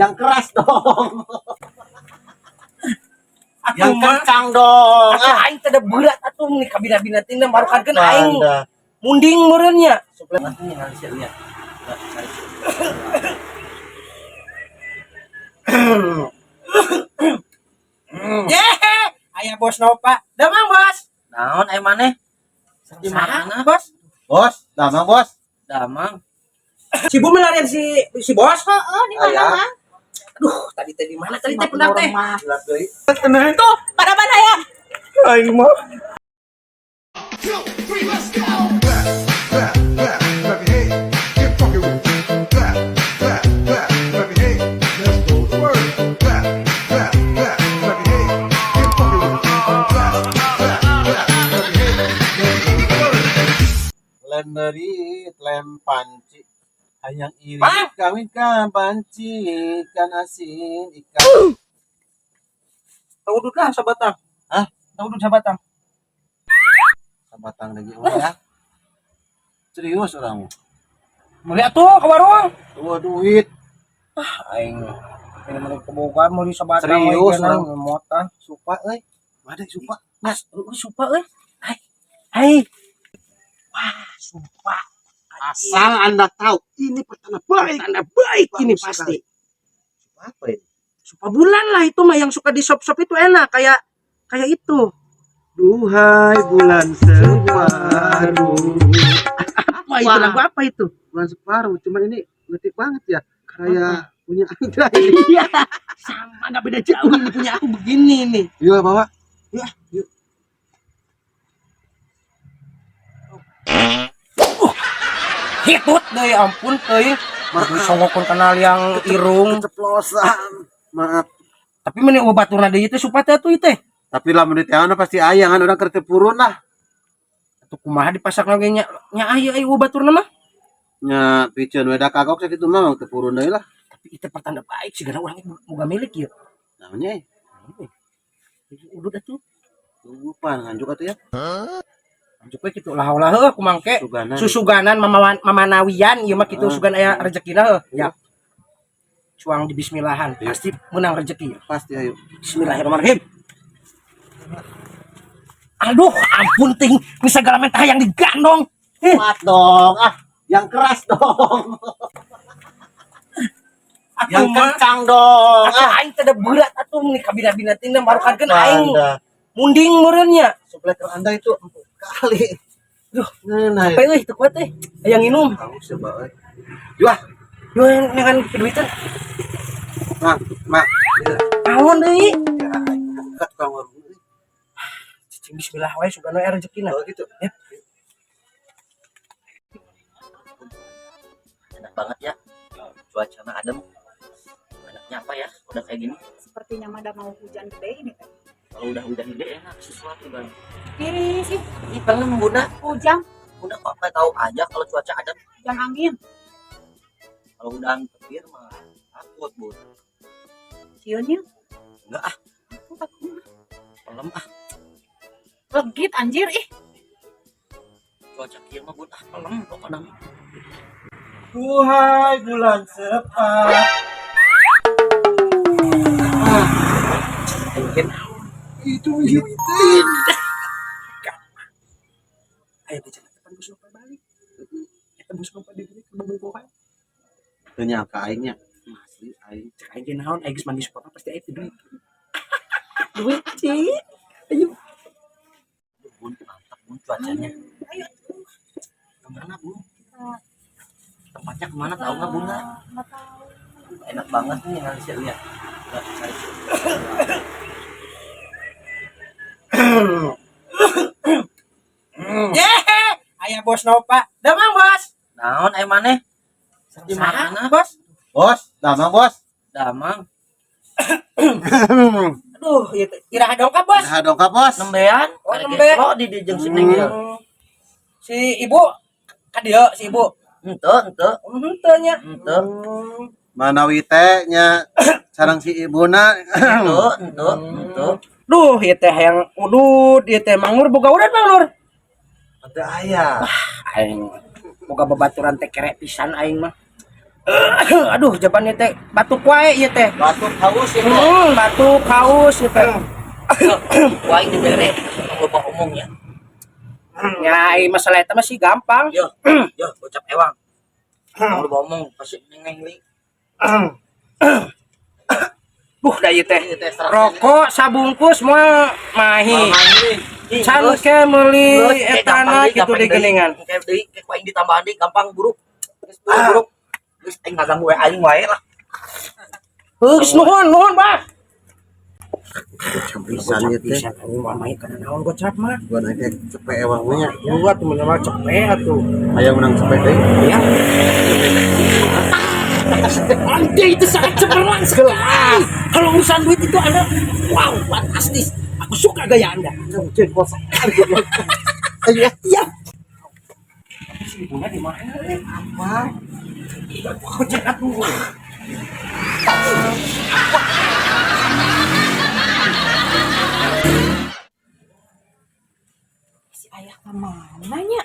yang keras dong. Yang kencang dong. Aing teh berat atuh nih kabina-bina tina baru kageun aing. Anda. Munding meureun nya. Suplai nanti yang harus lihat. Yehe, aya bos Nova. Damang bos. Naon aya maneh? Di mana bos? Bos, damang bos. Damang. Si Bu melarian si bos. Oh, di mana, Ayah. Mang? Aduh, tadi teh di mana? Tadi teh benar teh. Lihat deui. Tuh, Pada mana ya? aing mah. Lem berit, lem panci. Hayang iri Bang. kawin ka banci, ikan asin, ikan. Tahu dulu lah sabatang. Hah? Tahu dulu sabatang. Sabatang lagi ya. Serius orang. Melihat tuh ke warung. Tuh duit. Aing ini menurut kebogaan mau di sabatang. Serius, orang orang. mota. Supa euy. Ada supa. Mas, supa euy. Hai. Wah, supa. Asal Anda tahu, ini pertanda baik. Tanda baik ini Bagus pasti. Supa apa ini? Supa bulan lah itu mah yang suka di shop-shop itu enak kayak itu. Duhai bulan separuh. Apa itu lagu apa itu? Bulan separuh, cuman ini ngetik banget ya. Kayak punya Anda ini. Iya. Sama enggak beda jauh ini punya aku begini nih. Yuk bawa. Ya, yuk. Hitut deh ampun teuing. Songokon kenal yang irung. Keceplosan. Maaf. Tapi meni baturna deui teh supa teh atuh teh. Tapi lamun di teh pasti aya kan orang kerteu purun lah. Atuh kumaha dipasakna ge nya aya baturna mah. Nya piceun we da kagok sakitu mah teu purun deui lah. Tapi itu pertanda baik sih karena orang boga milik ya. Namanya Udah atuh. lupa nganjuk atuh ya. Anjuk we kitu lah heuh kumangke. Suganan. Susuganan mamanawian ieu mah kitu sugan aya rezekina heuh. Ya. Cuang di bismillahan pasti menang rezeki. Pasti ayo. Bismillahirrahmanirrahim. Aduh, ampun ting, ini segala mentah yang digandong. Kuat dong. Yang keras dong. Yang kencang dong. Aing teh berat atuh nih kabina-bina tina baru kageun aing. Anda. Munding meureun nya. Supleter Anda itu 4 kali. Duh, nah. apa euy teu kuat teh. Aya nginum. Kamu coba euy. Juah. Yo ngan duitan. Mak. Naon deui? Dekat ka warung. Cicing bismillah wae sugana aya rezekina. Oh gitu. Ya. Enak banget ya, cuacanya adem. Enaknya apa ya udah kayak gini? Sepertinya mada mau hujan gede ini teh. Kalau udah gede enak sesuatu kan. Kiri sih, Ih pengen bunda hujan, kok nggak tahu aja kalau cuaca adem. hujan angin. Kalau udah petir mah takut bun. Sieunya, Enggak aku takut. pelem Legit anjir ih. cuaca kieu mah bun pelem pokoknya. Duhai bulan separuh. Mungkin Itu. aya teh cenah tembus lupa balik. Tembus lupa di dieu kebobogohan. Teu nyangka aingnya. Asli aing. Cek aing ge naon aing geus mandi supaya pasti aing duit. Duit sih. Ayo. Bun mantap bun cuacanya. Ayo, Kemana bun? Tempatnya kemana tahu nggak bun? nggak tahu. Enak banget nih yang saya lihat. Nggak, cari. Yehe, aya bos Nova. Damang bos. Naon maneh? Di mana bos? Bos, damang bos. Damang. Aduh, ieu teh iraha dongkap bos. Nah, dongkap bos. Nembean. Oh, Karek nembe. lo di jeung sini ya. Si ibu ka dieu si ibu. Henteu. Henteu nya. Henteu. Manawi teh nya sareng si ibuna. Henteu. Duh, ieu teh hayang udud, ieu teh mangur boga urang mangur. Ada aya. Aing boga babaturan teh kerek pisan aing mah. Aduh, jawabannya teh batuk wae ieu teh. Batuk haus ya. Batuk haus ieu teh. Wah ini bere. Lupa omongnya. Ya, masalah eta masih gampang. Yo, yo, ucap ewang. Lupa omong pasti nengeng li. Da ieu teh. Ini teh Rokok sabungkus moal mahi. Can ke meuli etana kitu di geuningan. Kayak deui kayak aing ditambahan deui gampang buruk. Geus buruk. Geus aing ngaganggu we aing wae lah. Geus nuhun, Bah. Pisan ieu teh. Aing mah main kana naon gocap mah. Gua naik cepet ewang nya. Gua tuh menang cepet atuh. Aya menang cepet deui. Ya. Ande itu sangat cemerlang sekali. Kalau urusan duit itu Anda, wow, fantastis. Aku suka gaya Anda. Cek bos. Iya. Iya. Si bunga di mana? Apa? Aku cek atuh. Si ayah kemana nya?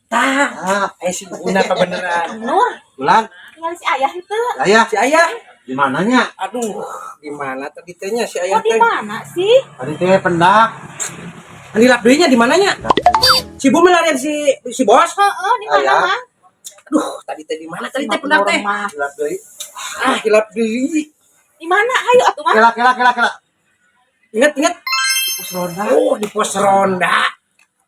Tah, si bunga kebeneran. Nur, Bulan. tinggal si ayah itu. Ayah, Si Ayah, di mananya? aduh, di mana tadi tehnya si Oh Ayah di teh? mana sih? Tadi teh pendak. Dilap deuinya di mananya? Si Bu melarian si bos. Heeh, di mana Ayah. mah? Aduh, tadi teh di mana? Tadi teh pendak teh. Hilap deui. Ah, hilap deui. Di mana? Ayo atuh mah. Kela. Ingat. Di pos ronda. Oh, di pos ronda.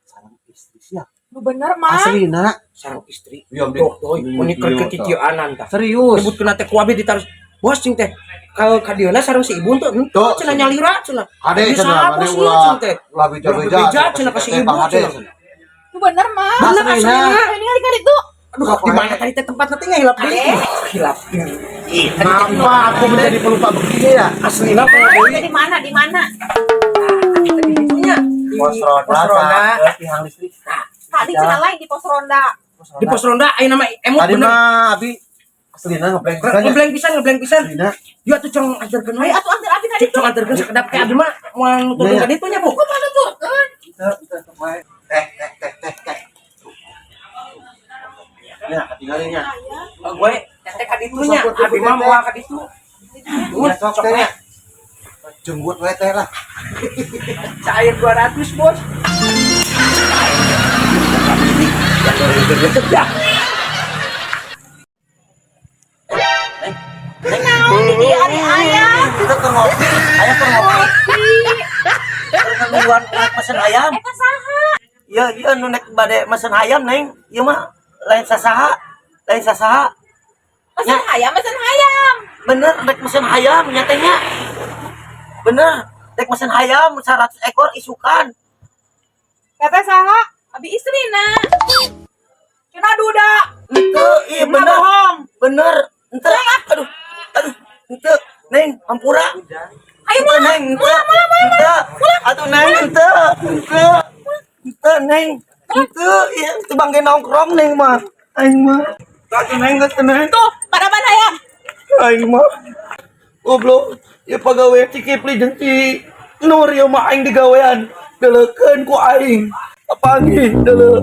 Sareng istri sia. Lu bener mah. Aslina. Sarang istri. Iya, Tuh, menikah ke titianan tah. Serius. Nyebut kena teh kuabe ditaruh. Bos cing teh. Kalau kadieuna sareng si ibu tuh, Tuh. cenah nyalira cenah. Ade Bisa cenah, bos ade ieu ulah cing teh. ulah beja-beja. Beja cenah ka si ibu cenah. Lu bener mah. Bener Aslina. aslinya. Ini kali itu. Aduh, di mana tadi teh tempatnya teh hilap deui. Hilap deui. Kenapa aku menjadi pelupa begini ya? Aslina teh Ada deui. di mana? Di mana? Tadi ditunya. Di Pos ronda. Pihang listrik. Tadi cenah lain di pos ronda. Di pos ronda aya nama emot Tadi bener. mah abi Aslina ngeblank pisan ya. Ngebleng pisan. Aslina. Dia tuh cong ajarkeun we. Ayo atuh ambil abi tadi. Cong ajarkeun sakedap ke abi mah moal nuturkeun Iya. ka ditu nya, Bu. Kok mana tuh? Teh. Ya, tinggalinnya. Gue teh ka ditu nya, abi mah moal ka ditu. Ya sok teh nya. Jenggut we teh lah. Cair 200, Bos. Naon di ari ayah? Kita ke ngopi. Aya ke ngopi. Kemudian pesen ayam. Eta saha? Iya nu nek bade mesen ayam neng. Ieu mah lain sasaha. Mesen ayam, mesen ayam. Bener nek mesen ayam nyatanya. Bener nek mesen ayam 100 ekor isukan. Eta saha? Abi istrina. Cenah duda. Ente, iya bener. Bener. Ente, aduh. Ente, neng, ampura. Ayo Ente, neng, ente. Atuh neng, ente. Neng. Ente, iya, itu bangke nongkrong neng mah. Aing mah. Atuh neng, neng. tuh, kadapan ayam. Aing mah. Goblok. Ya pagawe ti Kipli jeung ti Nur ya mah aing digawean. Deulekeun ku aing. Apangih deuleu.